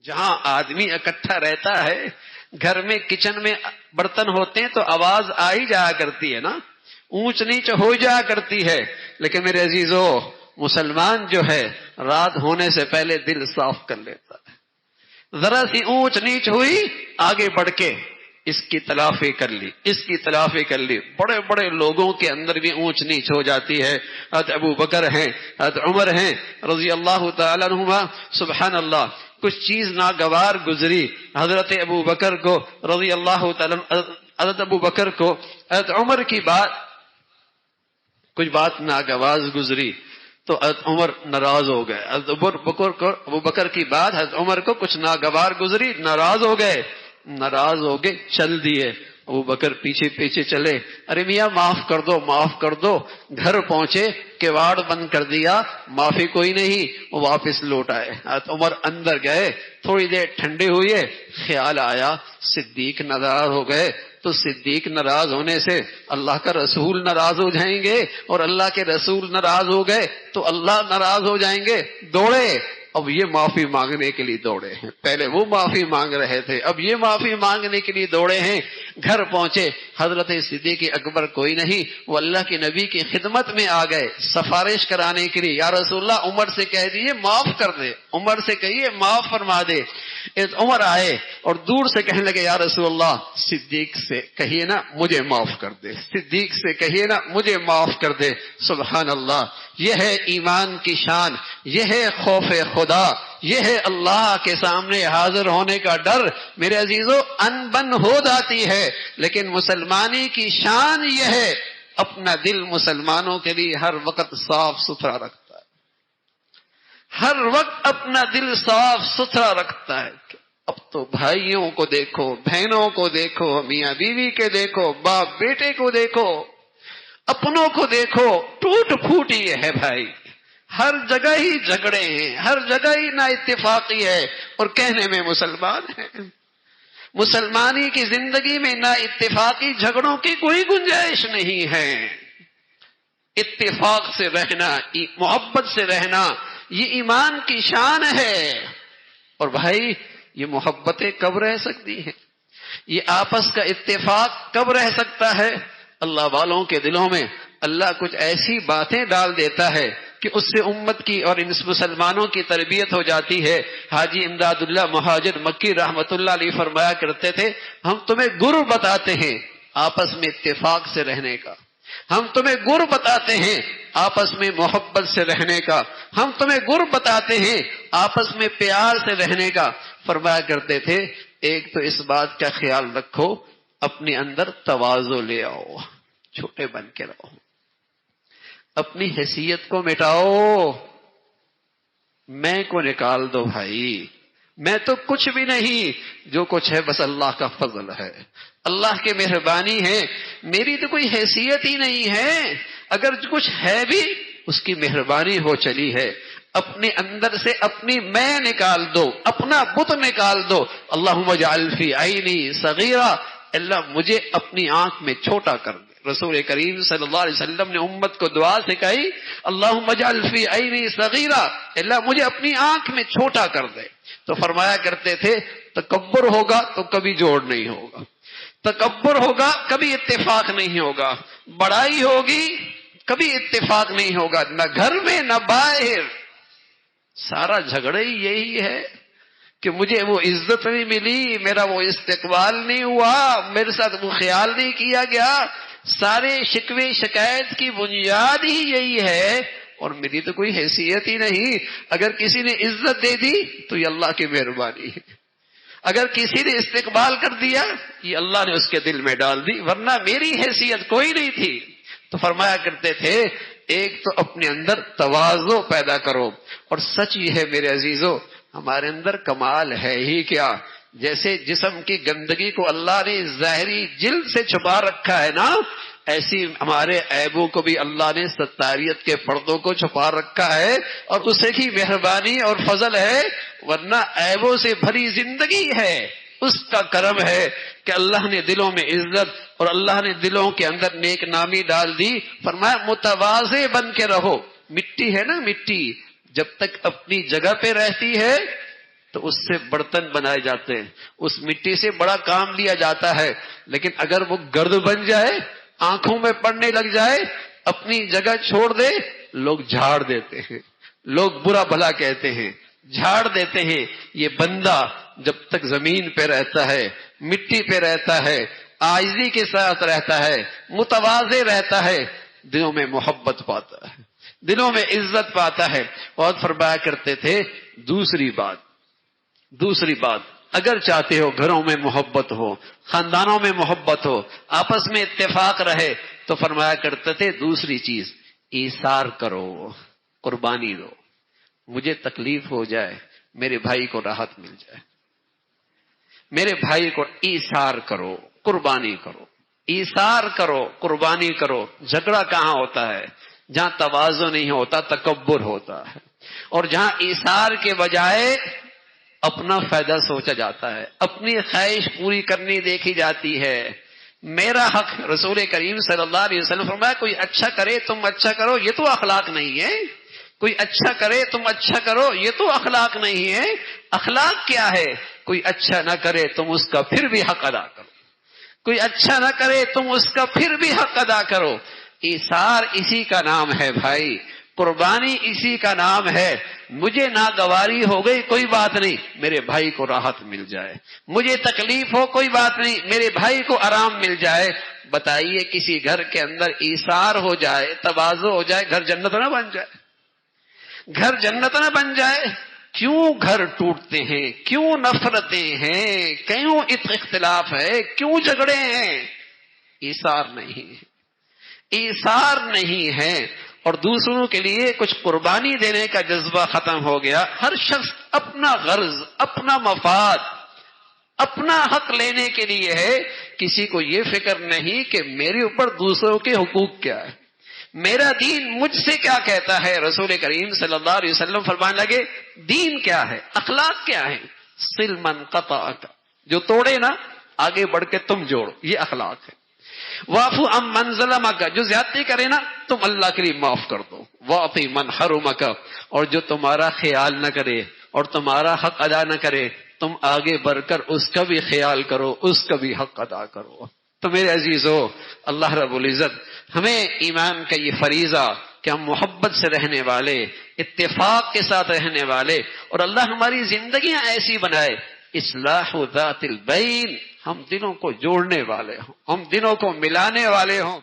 جہاں آدمی اکٹھا رہتا ہے، گھر میں کچن میں برتن ہوتے ہیں تو آواز آ ہی جایا کرتی ہے نا، اونچ نیچ ہو جایا کرتی ہے. لیکن میرے عزیزو، مسلمان جو ہے رات ہونے سے پہلے دل صاف کر لیتا ہے. ذرا سی اونچ نیچ ہوئی، آگے بڑھ کے اس کی تلافی کر لی، اس کی تلافی کر لی. بڑے بڑے لوگوں کے اندر بھی اونچ نیچ ہو جاتی ہے. حضرت ابو بکر ہیں، حضرت عمر ہیں رضی اللہ تعالیٰ عنہما. سبحان اللہ، کچھ چیز ناگوار گزری حضرت ابو بکر کو رضی اللہ تعالیٰ، حضرت ابو بکر کو حضرت عمر کی بات، کچھ بات ناگواز گزری تو حضرت عمر ناراض ہو گئے. حضرت ابو بکر کی بات حضرت عمر کو کچھ ناگوار گزری، ناراض ہو گئے. ناراض ہو کے چل دیے. ابو بکر پیچھے پیچھے چلے، ارے میاں معاف کر دو، معاف کر دو. گھر پہنچے، کواڑ بند کر دیا، معافی کوئی نہیں. وہ واپس لوٹ آئے. حضرت عمر اندر گئے، تھوڑی دیر ٹھنڈے ہوئے، خیال آیا صدیق ناراض ہو گئے تو صدیق ناراض ہونے سے اللہ کا رسول ناراض ہو جائیں گے، اور اللہ کے رسول ناراض ہو گئے تو اللہ ناراض ہو جائیں گے. دوڑے، اب یہ معافی مانگنے کے لیے دوڑے ہیں. پہلے وہ معافی مانگ رہے تھے، اب یہ معافی مانگنے کے لیے دوڑے ہیں. گھر پہنچے، حضرت صدیق اکبر کوئی نہیں، وہ اللہ کے نبی کی خدمت میں آ گئے سفارش کرانے کے لیے. یا رسول اللہ، عمر سے کہہ دیجیے معاف کر دے، عمر سے کہیے معاف فرما دے. عمر آئے اور دور سے کہنے لگے، یا رسول اللہ صدیق سے کہیے نا مجھے معاف کر دے، صدیق سے کہیے نا مجھے معاف کر دے. سبحان اللہ، یہ ہے ایمان کی شان، یہ ہے خوف خدا، یہ ہے اللہ کے سامنے حاضر ہونے کا ڈر. میرے عزیزو، ان بن ہو جاتی ہے، لیکن مسلمانی کی شان یہ ہے اپنا دل مسلمانوں کے لیے ہر وقت صاف ستھرا رکھتا ہے، ہر وقت اپنا دل صاف ستھرا رکھتا ہے. اب تو بھائیوں کو دیکھو، بہنوں کو دیکھو، میاں بیوی کے دیکھو، باپ بیٹے کو دیکھو، اپنوں کو دیکھو، ٹوٹ پھوٹ یہ ہے بھائی. ہر جگہ ہی جھگڑے ہیں، ہر جگہ ہی نا اتفاقی ہے، اور کہنے میں مسلمان ہیں. مسلمانی کی زندگی میں نا اتفاقی جھگڑوں کی کوئی گنجائش نہیں ہے. اتفاق سے رہنا، محبت سے رہنا، یہ ایمان کی شان ہے. اور بھائی، یہ محبتیں کب رہ سکتی ہیں؟ یہ آپس کا اتفاق کب رہ سکتا ہے؟ اللہ والوں کے دلوں میں اللہ کچھ ایسی باتیں ڈال دیتا ہے کہ اس سے امت کی اور ان مسلمانوں کی تربیت ہو جاتی ہے. حاجی امداد اللہ مہاجر مکی رحمت اللہ علیہ فرمایا کرتے تھے، ہم تمہیں گر بتاتے ہیں آپس میں اتفاق سے رہنے کا، ہم تمہیں گر بتاتے ہیں آپس میں محبت سے رہنے کا، ہم تمہیں گر بتاتے ہیں آپس میں پیار سے رہنے کا. فرمایا کرتے تھے، ایک تو اس بات کا خیال رکھو اپنے اندر تواضع لے آؤ، چھوٹے بن کے رہو، اپنی حیثیت کو مٹاؤ، میں کو نکال دو. بھائی میں تو کچھ بھی نہیں، جو کچھ ہے بس اللہ کا فضل ہے، اللہ کی مہربانی ہے، میری تو کوئی حیثیت ہی نہیں ہے، اگر کچھ ہے بھی اس کی مہربانی ہو چلی ہے. اپنے اندر سے اپنی میں نکال دو، اپنا بت نکال دو. اللہم اجعل فی عینی صغیرہ، اللہ مجھے اپنی آنکھ میں چھوٹا کر دے. رسول کریم صلی اللہ علیہ وسلم نے امت کو دعا سکھائی، اللہم اجعل فی عینی صغیرہ، اللہ مجھے اپنی آنکھ میں چھوٹا کر دے. تو فرمایا کرتے تھے، تکبر ہوگا تو کبھی جوڑ نہیں ہوگا، تکبر ہوگا کبھی اتفاق نہیں ہوگا، بڑائی ہوگی کبھی اتفاق نہیں ہوگا، نہ گھر میں نہ باہر. سارا جھگڑا ہی یہی ہے کہ مجھے وہ عزت نہیں ملی، میرا وہ استقبال نہیں ہوا، میرے ساتھ وہ خیال نہیں کیا گیا. سارے شکوے شکایت کی بنیاد ہی یہی ہے، اور میری تو کوئی حیثیت ہی نہیں. اگر کسی نے عزت دے دی تو یہ اللہ کی مہربانی ہے، اگر کسی نے استقبال کر دیا یہ اللہ نے اس کے دل میں ڈال دی، ورنہ میری حیثیت کوئی نہیں تھی. تو فرمایا کرتے تھے، ایک تو اپنے اندر تواضع پیدا کرو. اور سچ یہ ہے میرے عزیزو، ہمارے اندر کمال ہے ہی کیا، جیسے جسم کی گندگی کو اللہ نے ظاہری جلد سے چھپا رکھا ہے نا، ایسی ہمارے عیبوں کو بھی اللہ نے ستاریت کے پردوں کو چھپا رکھا ہے، اور اسے کی مہربانی اور فضل ہے. ورنہ عیبوں سے بھری زندگی ہے، اس کا کرم ہے کہ اللہ نے دلوں میں عزت اور اللہ نے دلوں کے اندر نیک نامی ڈال دی. فرمایا متواضع بن کے رہو. مٹی ہے نا، مٹی جب تک اپنی جگہ پہ رہتی ہے تو اس سے برتن بنائے جاتے ہیں، اس مٹی سے بڑا کام لیا جاتا ہے، لیکن اگر وہ گرد بن جائے، آنکھوں میں پڑنے لگ جائے، اپنی جگہ چھوڑ دے، لوگ جھاڑ دیتے ہیں، لوگ برا بھلا کہتے ہیں، جھاڑ دیتے ہیں۔ یہ بندہ جب تک زمین پہ رہتا ہے، مٹی پہ رہتا ہے، عاجزی کے ساتھ رہتا ہے، متواضع رہتا ہے، دلوں میں محبت پاتا ہے، دلوں میں عزت پاتا ہے۔ اور فرمایا کرتے تھے دوسری بات اگر چاہتے ہو گھروں میں محبت ہو، خاندانوں میں محبت ہو، آپس میں اتفاق رہے، تو فرمایا کرتے تھے دوسری چیز ایثار کرو، قربانی دو۔ مجھے تکلیف ہو جائے، میرے بھائی کو راحت مل جائے، میرے بھائی کو ایثار کرو، قربانی کرو، ایثار کرو، قربانی کرو۔ جھگڑا کہاں ہوتا ہے؟ جہاں تواضع نہیں ہوتا، تکبر ہوتا ہے، اور جہاں ایثار کے بجائے اپنا فائدہ سوچا جاتا ہے، اپنی خواہش پوری کرنی دیکھی جاتی ہے، میرا حق۔ رسول کریم صلی اللہ علیہ وسلم فرمایا کوئی اچھا کرے تم اچھا کرو، یہ تو اخلاق نہیں ہے۔ کوئی اچھا کرے تم اچھا کرو، یہ تو اخلاق نہیں ہے۔ اخلاق کیا ہے؟ کوئی اچھا نہ کرے تم اس کا پھر بھی حق ادا کرو، کوئی اچھا نہ کرے تم اس کا پھر بھی حق ادا کرو۔ ایثار اسی کا نام ہے بھائی، قربانی اسی کا نام ہے۔ مجھے ناگواری ہو گئی کوئی بات نہیں، میرے بھائی کو راحت مل جائے، مجھے تکلیف ہو کوئی بات نہیں، میرے بھائی کو آرام مل جائے۔ بتائیے کسی گھر کے اندر ایثار ہو جائے، تواضع ہو جائے، گھر جنت نہ بن جائے؟ گھر جنت نہ بن جائے؟ کیوں گھر ٹوٹتے ہیں؟ کیوں نفرتیں ہیں؟ کیوں اختلاف ہے؟ کیوں جھگڑے ہیں؟ ایثار نہیں ہے، ایثار نہیں ہے۔ اور دوسروں کے لیے کچھ قربانی دینے کا جذبہ ختم ہو گیا۔ ہر شخص اپنا غرض، اپنا مفاد، اپنا حق لینے کے لیے ہے۔ کسی کو یہ فکر نہیں کہ میرے اوپر دوسروں کے حقوق کیا ہے، میرا دین مجھ سے کیا کہتا ہے۔ رسول کریم صلی اللہ علیہ وسلم فرمانے لگے دین کیا ہے، اخلاق کیا ہے؟ صل من قطعک، جو توڑے نا آگے بڑھ کے تم جوڑو، یہ اخلاق ہے۔ واعف عن من ظلمک، جو زیادتی کرے نا تم اللہ کے لیے معاف کر دو۔ واعطِ من حرمک، اور جو تمہارا خیال نہ کرے اور تمہارا حق ادا نہ کرے، تم آگے بڑھ کر اس کا بھی خیال کرو، اس کا بھی حق ادا کرو۔ تو میرے عزیزو، اللہ رب العزت ہمیں ایمان کا یہ فریضہ کہ ہم محبت سے رہنے والے، اتفاق کے ساتھ رہنے والے، اور اللہ ہماری زندگیاں ایسی بنائے، اصلاح ذات البین، ہم دلوں کو جوڑنے والے ہوں، ہم دلوں کو ملانے والے ہوں۔